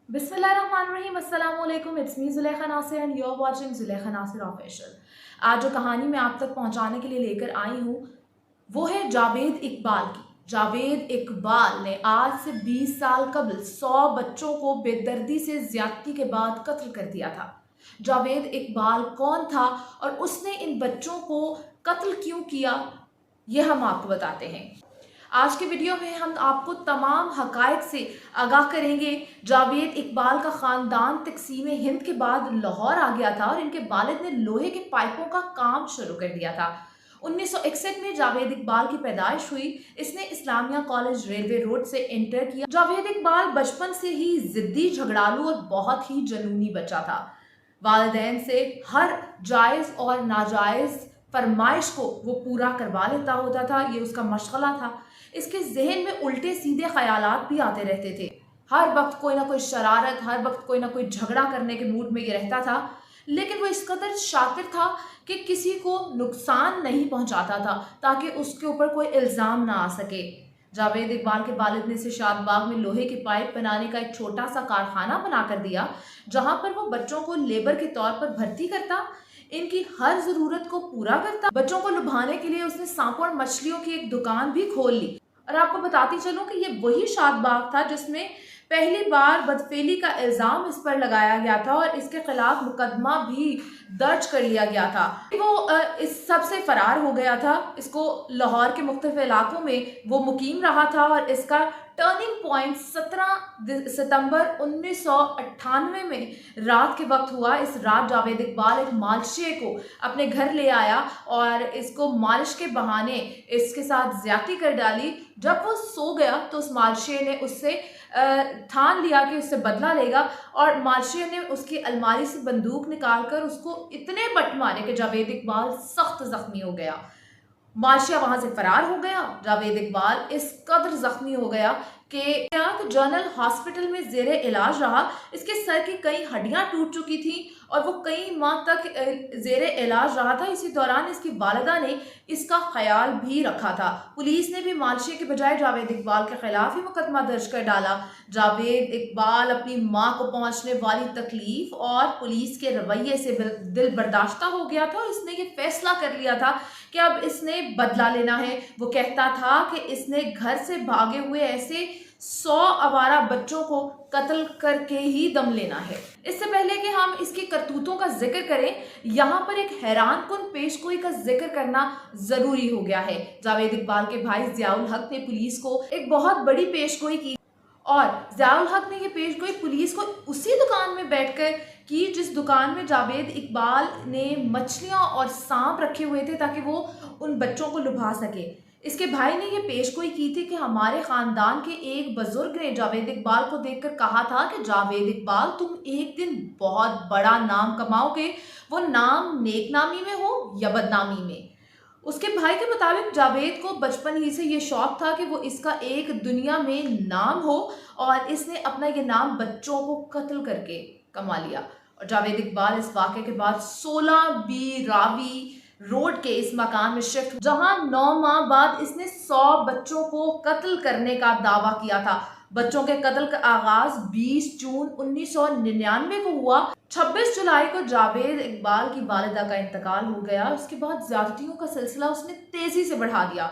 बिस्मिल्लाहिर्रहमानिर्रहीम, अस्सलाम वालेकुम। It's me Zulekha Nasir and you are watching Zulekha Nasir official. आज जो कहानी मैं आप तक पहुंचाने के लिए लेकर आई हूँ वो है जावेद इकबाल की। जावेद इकबाल ने आज से 20 साल कबल 100 बच्चों को बेदर्दी से ज्यादती के बाद कत्ल कर दिया था। जावेद इकबाल कौन था और उसने इन बच्चों को कत्ल क्यों किया, ये हम आपको बताते हैं। आज के वीडियो में हम आपको तमाम हकायक से आगाह करेंगे। जावेद इकबाल का ख़ानदान तकसीम हिंद के बाद लाहौर आ गया था और इनके वालिद ने लोहे के पाइपों का काम शुरू कर दिया था। 1961 में जावेद इकबाल की पैदाइश हुई। इसने इस्लामिया कॉलेज रेलवे रोड से इंटर किया। जावेद इकबाल बचपन से ही ज़िद्दी, झगड़ालू और बहुत ही जुनूनी बच्चा था। वालिदैन से हर जायज़ और नाजायज़ फरमाइश को वो पूरा करवा लेता होता था, ये उसका मशगला था। इसके जहन में उल्टे सीधे ख्यालात भी आते रहते थे। हर वक्त कोई ना कोई शरारत, हर वक्त कोई ना कोई झगड़ा करने के मूड में ये रहता था। लेकिन वो इस कदर शातिर था कि किसी को नुकसान नहीं पहुंचाता था ताकि उसके ऊपर कोई इल्ज़ाम ना आ सके। जावेद इकबाल के वालिद ने इसे शादबाग में लोहे के पाइप बनाने का एक छोटा सा कारखाना बनाकर दिया, जहां पर वो बच्चों को लेबर के तौर पर भर्ती करता, इनकी हर जरूरत को पूरा करता। बच्चों को लुभाने के लिए उसने सांपों और मछलियों की एक दुकान भी खोल ली। और आपको बताती चलूं कि ये वही शादबाग था जिसमें पहली बार बदफेली का इल्ज़ाम इस पर लगाया गया था और इसके खिलाफ मुकदमा भी दर्ज कर लिया गया था। वो इस सब से फरार हो गया था। इसको लाहौर के मुख्तलिफ इलाकों में वो मुकीम रहा था और इसका टर्निंग पॉइंट 17 सितंबर 1998 में रात के वक्त हुआ। इस रात जावेद इकबाल एक मालशे को अपने घर ले आया और इसको मालिश के बहाने इसके साथ ज्यादती कर डाली। जब वो सो गया तो उस मालशे ने उससे ठान लिया कि उससे बदला लेगा और मालशे ने उसकी अलमारी से बंदूक निकालकर उसको इतने बट मारे कि जावेद इकबाल सख्त जख्मी हो गया। माशिया वहां से फरार हो गया। जावेद इकबाल इस कदर जख्मी हो गया कि जनरल हॉस्पिटल में जेरे इलाज रहा। इसके सर की कई हड्डियां टूट चुकी थी और वो कई माह तक जेरे इलाज रहा था। इसी दौरान इसकी वालिदा ने इसका ख्याल भी रखा था। पुलिस ने भी मालशे के बजाय जावेद इकबाल के खिलाफ ही मुकदमा दर्ज कर डाला। जावेद इकबाल अपनी मां को पहुंचने वाली तकलीफ और पुलिस के रवैये से दिल बर्दाश्ता हो गया था और इसने ये फैसला कर लिया था कि अब इसने बदला लेना है। वो कहता था कि इसने घर से भागे हुए ऐसे 100 आवारा बच्चों को कत्ल करके ही दम लेना है। इससे पहले कि हम इसकी करतूतों का जिक्र करें, यहाँ पर एक हैरान कुन पेशगोई का जिक्र करना जरूरी हो गया है। जावेद इकबाल के भाई जियाउल हक ने पुलिस को एक बहुत बड़ी पेशगोई की और जियाउल हक ने ये पेशगोई पुलिस को उसी दुकान में बैठकर की जिस दुकान में जावेद इकबाल ने मछलियां और सांप रखे हुए थे ताकि वो उन बच्चों को लुभा सके। इसके भाई ने ये पेशगोई की थी कि हमारे खानदान के एक बुजुर्ग ने जावेद इकबाल को देखकर कहा था कि जावेद इकबाल, तुम एक दिन बहुत बड़ा नाम कमाओगे, वो नाम नेकनामी में हो या बदनामी में। उसके भाई के मुताबिक जावेद को बचपन ही से ये शौक था कि वो इसका एक दुनिया में नाम हो और इसने अपना ये नाम बच्चों को कत्ल करके कमा लिया। और जावेद इकबाल इस वाक़े के बाद 16 बी रावी रोड के इस मकान में शिफ्ट, जहां 9 माह बाद इसने 100 बच्चों को कत्ल करने का दावा किया था। बच्चों के कत्ल का आगाज 20 जून 1999 को हुआ। 26 जुलाई को जावेद इकबाल की वालिदा का इंतकाल हो गया। उसके बाद ज्यादतियों का सिलसिला उसने तेजी से बढ़ा दिया।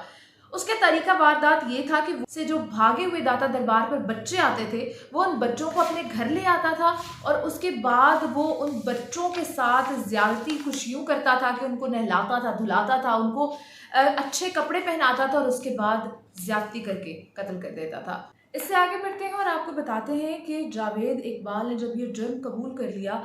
उसके तरीका वारदात ये था कि से जो भागे हुए दाता दरबार पर बच्चे आते थे वो उन बच्चों को अपने घर ले आता था और उसके बाद वो उन बच्चों के साथ ज्यादती कुछ यूँ करता था कि उनको नहलाता था, धुलाता था, उनको अच्छे कपड़े पहनाता था और उसके बाद ज्यादती करके कत्ल कर देता था। इससे आगे बढ़ते हैं और आपको बताते हैं कि जावेद इकबाल ने जब ये जुर्म कबूल कर लिया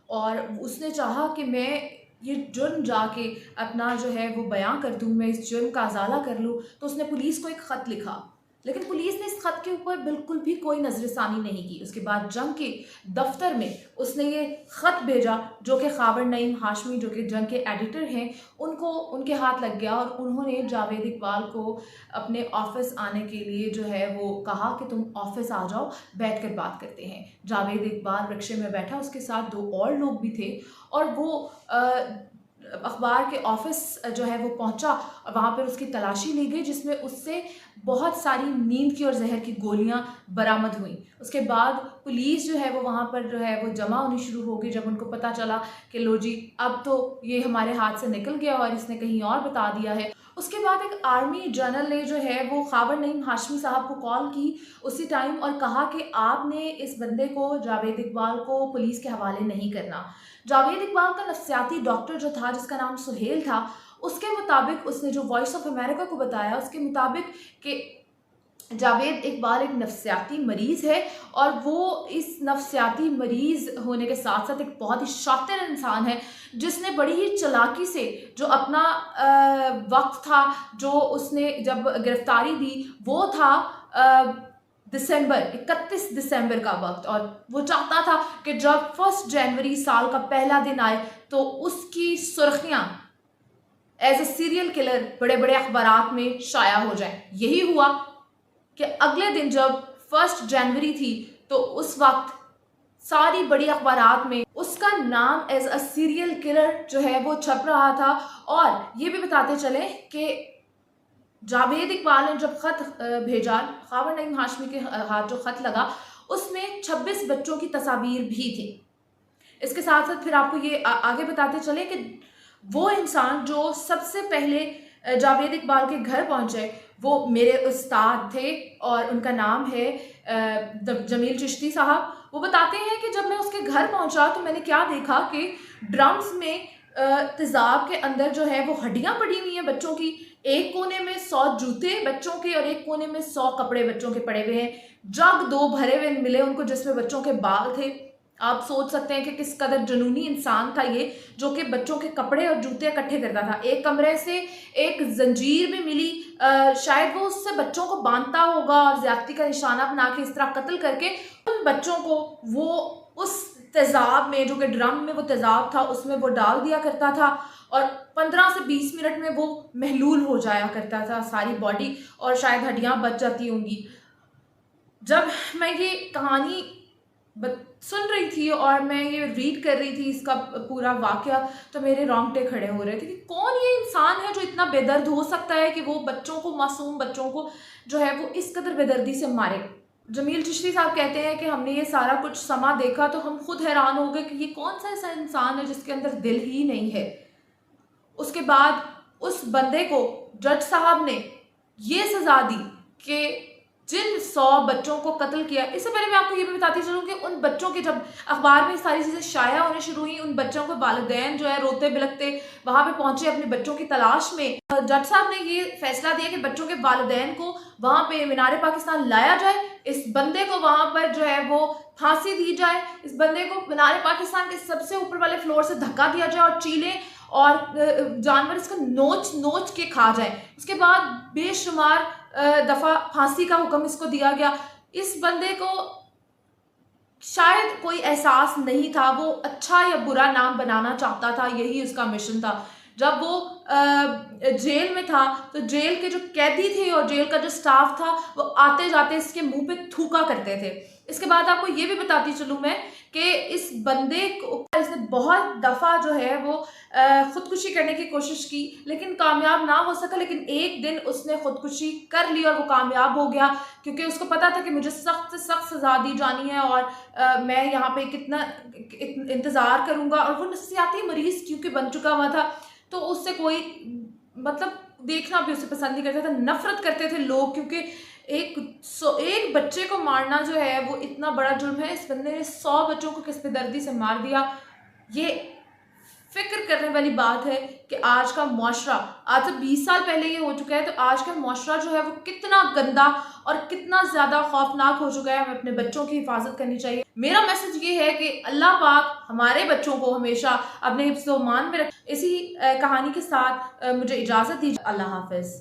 और उसने चाहा कि मैं ये जुर्म जाके अपना जो है वो बयां कर दूं, मैं इस जुर्म का अजाला कर लूं, तो उसने पुलिस को एक ख़त लिखा। लेकिन पुलिस ने इस खत के ऊपर बिल्कुल भी कोई नजरसानी नहीं की। उसके बाद जंग के दफ्तर में उसने ये खत भेजा जो कि खाबर नईम हाशमी, जो कि जंग के एडिटर हैं, उनको उनके हाथ लग गया और उन्होंने जावेद इकबाल को अपने ऑफिस आने के लिए जो है वो कहा कि तुम ऑफिस आ जाओ, बैठकर बात करते हैं। जावेद इकबाल रिक्शे में बैठा, उसके साथ 2 और लोग भी थे और वो अखबार के ऑफिस जो है वो पहुंचा और वहाँ पर उसकी तलाशी ली गई जिसमें उससे बहुत सारी नींद की और जहर की गोलियां बरामद हुई। उसके बाद पुलिस जो है वो वहाँ पर जो है वो जमा होनी शुरू हो गई जब उनको पता चला कि लो जी अब तो ये हमारे हाथ से निकल गया और इसने कहीं और बता दिया है। उसके बाद एक आर्मी जनरल ने जो है वो ख़ावर नईम हाशमी साहब को कॉल की उसी टाइम और कहा कि आपने इस बंदे को, जावेद इकबाल को, पुलिस के हवाले नहीं करना। जावेद इकबाल का नफ्सियाती डॉक्टर जो था, जिसका नाम सुहेल था, उसके मुताबिक, उसने जो वॉइस ऑफ अमेरिका को बताया उसके मुताबिक कि जावेद इकबाल एक नफ्सियाती मरीज़ है और वो इस नफ्सियाती मरीज़ होने के साथ साथ एक बहुत ही शातिर इंसान है जिसने बड़ी ही चालाकी से जो अपना वक्त था, जो उसने जब गिरफ्तारी दी वो था दिसंबर 31 दिसंबर का वक्त, और वो चाहता था कि जब 1 जनवरी साल का पहला दिन आए तो उसकी सुर्खियाँ एज ए सीरियल किलर बड़े बड़े अखबारात में शाया हो जाए। यही हुआ कि अगले दिन जब 1 जनवरी थी तो उस वक्त सारी बड़ी अखबारात में उसका नाम एज अ सीरियल किलर जो है वो छप रहा था। और ये भी बताते चले कि जावेद इकबाल ने जब ख़त भेजा, ख़ावर नईम हाशमी के हाथ जो ख़त लगा उसमें 26 बच्चों की तस्वीर भी थी। इसके साथ साथ फिर आपको ये आगे बताते चले कि वो इंसान जो सबसे पहले जावेद इकबाल के घर पहुंचे वो मेरे उस्ताद थे और उनका नाम है जमील चिश्ती साहब। वो बताते हैं कि जब मैं उसके घर पहुंचा तो मैंने क्या देखा कि ड्रम्स में तेज़ाब के अंदर जो है वो हड्डियां पड़ी हुई हैं बच्चों की। एक कोने में 100 जूते बच्चों के और एक कोने में 100 कपड़े बच्चों के पड़े हुए हैं। जग 2 भरे हुए मिले उनको जिसमें बच्चों के बाल थे। आप सोच सकते हैं कि किस कदर जुनूनी इंसान था ये, जो कि बच्चों के कपड़े और जूते इकट्ठे करता था। एक कमरे से एक जंजीर भी मिली, शायद वो उससे बच्चों को बांधता होगा और ज्यादती का निशाना बना के इस तरह कत्ल करके उन बच्चों को वो उस तेज़ाब में, जो कि ड्रम में वो तेज़ाब था, उसमें वो डाल दिया करता था और 15 से 20 मिनट में वो महलूल हो जाया करता था सारी बॉडी और शायद हड्डियां बच जाती होंगी। जब मैं ये कहानी सुन रही थी और मैं ये रीड कर रही थी इसका पूरा वाकया, तो मेरे रोंगटे खड़े हो रहे थे कि कौन ये इंसान है जो इतना बेदर्द हो सकता है कि वो बच्चों को, मासूम बच्चों को जो है वो इस कदर बेदर्दी से मारे। जमील चिश्ती साहब कहते हैं कि हमने ये सारा कुछ समा देखा तो हम खुद हैरान हो गए कि ये कौन सा ऐसा इंसान है जिसके अंदर दिल ही नहीं है। उसके बाद उस बंदे को जज साहब ने ये सज़ा दी कि जिन 100 बच्चों को कत्ल किया। इससे पहले मैं आपको ये भी बताती चलूँ कि उन बच्चों के जब अखबार में सारी चीज़ें शाया होने शुरू हुई, उन बच्चों के वालिदैन जो है रोते बिलखते वहाँ पे पहुँचे अपने बच्चों की तलाश में। जज साहब ने ये फैसला दिया कि बच्चों के वालिदैन को वहाँ पे मीनार पाकिस्तान लाया जाए, इस बंदे को वहाँ पर जो है वो फांसी दी जाए, इस बंदे को मीनार पाकिस्तान के सबसे ऊपर वाले फ्लोर से धक्का दिया जाए और चीलें और जानवर इसका नोच नोच के खा जाए। उसके बाद बेशुमार दफ़ा फांसी का हुक्म इसको दिया गया। इस बंदे को शायद कोई एहसास नहीं था, वो अच्छा या बुरा नाम बनाना चाहता था, यही उसका मिशन था। जब वो जेल में था तो जेल के जो कैदी थे और जेल का जो स्टाफ था वो आते जाते इसके मुंह पे थूका करते थे। इसके बाद आपको ये भी बताती चलूँ मैं कि इस बंदे को, इसने बहुत दफ़ा जो है वो ख़ुदकुशी करने की कोशिश की लेकिन कामयाब ना हो सका। लेकिन एक दिन उसने ख़ुदकुशी कर ली और वो कामयाब हो गया क्योंकि उसको पता था कि मुझे सख्त से सख्त सज़ा दी जानी है और मैं यहाँ पे कितना इंतज़ार करूँगा। और वो नफ्सियाती मरीज़ क्योंकि बन चुका हुआ था तो उससे कोई मतलब देखना भी उसे पसंद नहीं करता था, नफ़रत करते थे लोग, क्योंकि एक बच्चे को मारना जो है वो इतना बड़ा जुर्म है। इस बंदे ने 100 बच्चों को किस बेदर्दी से मार दिया। ये फिक्र करने वाली बात है कि आज का मुआशरा, आज से 20 साल पहले ये हो चुका है, तो आज का मुआशरा जो है वो कितना गंदा और कितना ज़्यादा खौफनाक हो चुका है। हमें अपने बच्चों की हिफाजत करनी चाहिए। मेरा मैसेज ये है कि अल्लाह पाक हमारे बच्चों को हमेशा अपने हिफ्ज़-ओ-मान में रखे। इसी कहानी के साथ मुझे इजाज़त दीजिए। अल्लाह हाफ़िज़।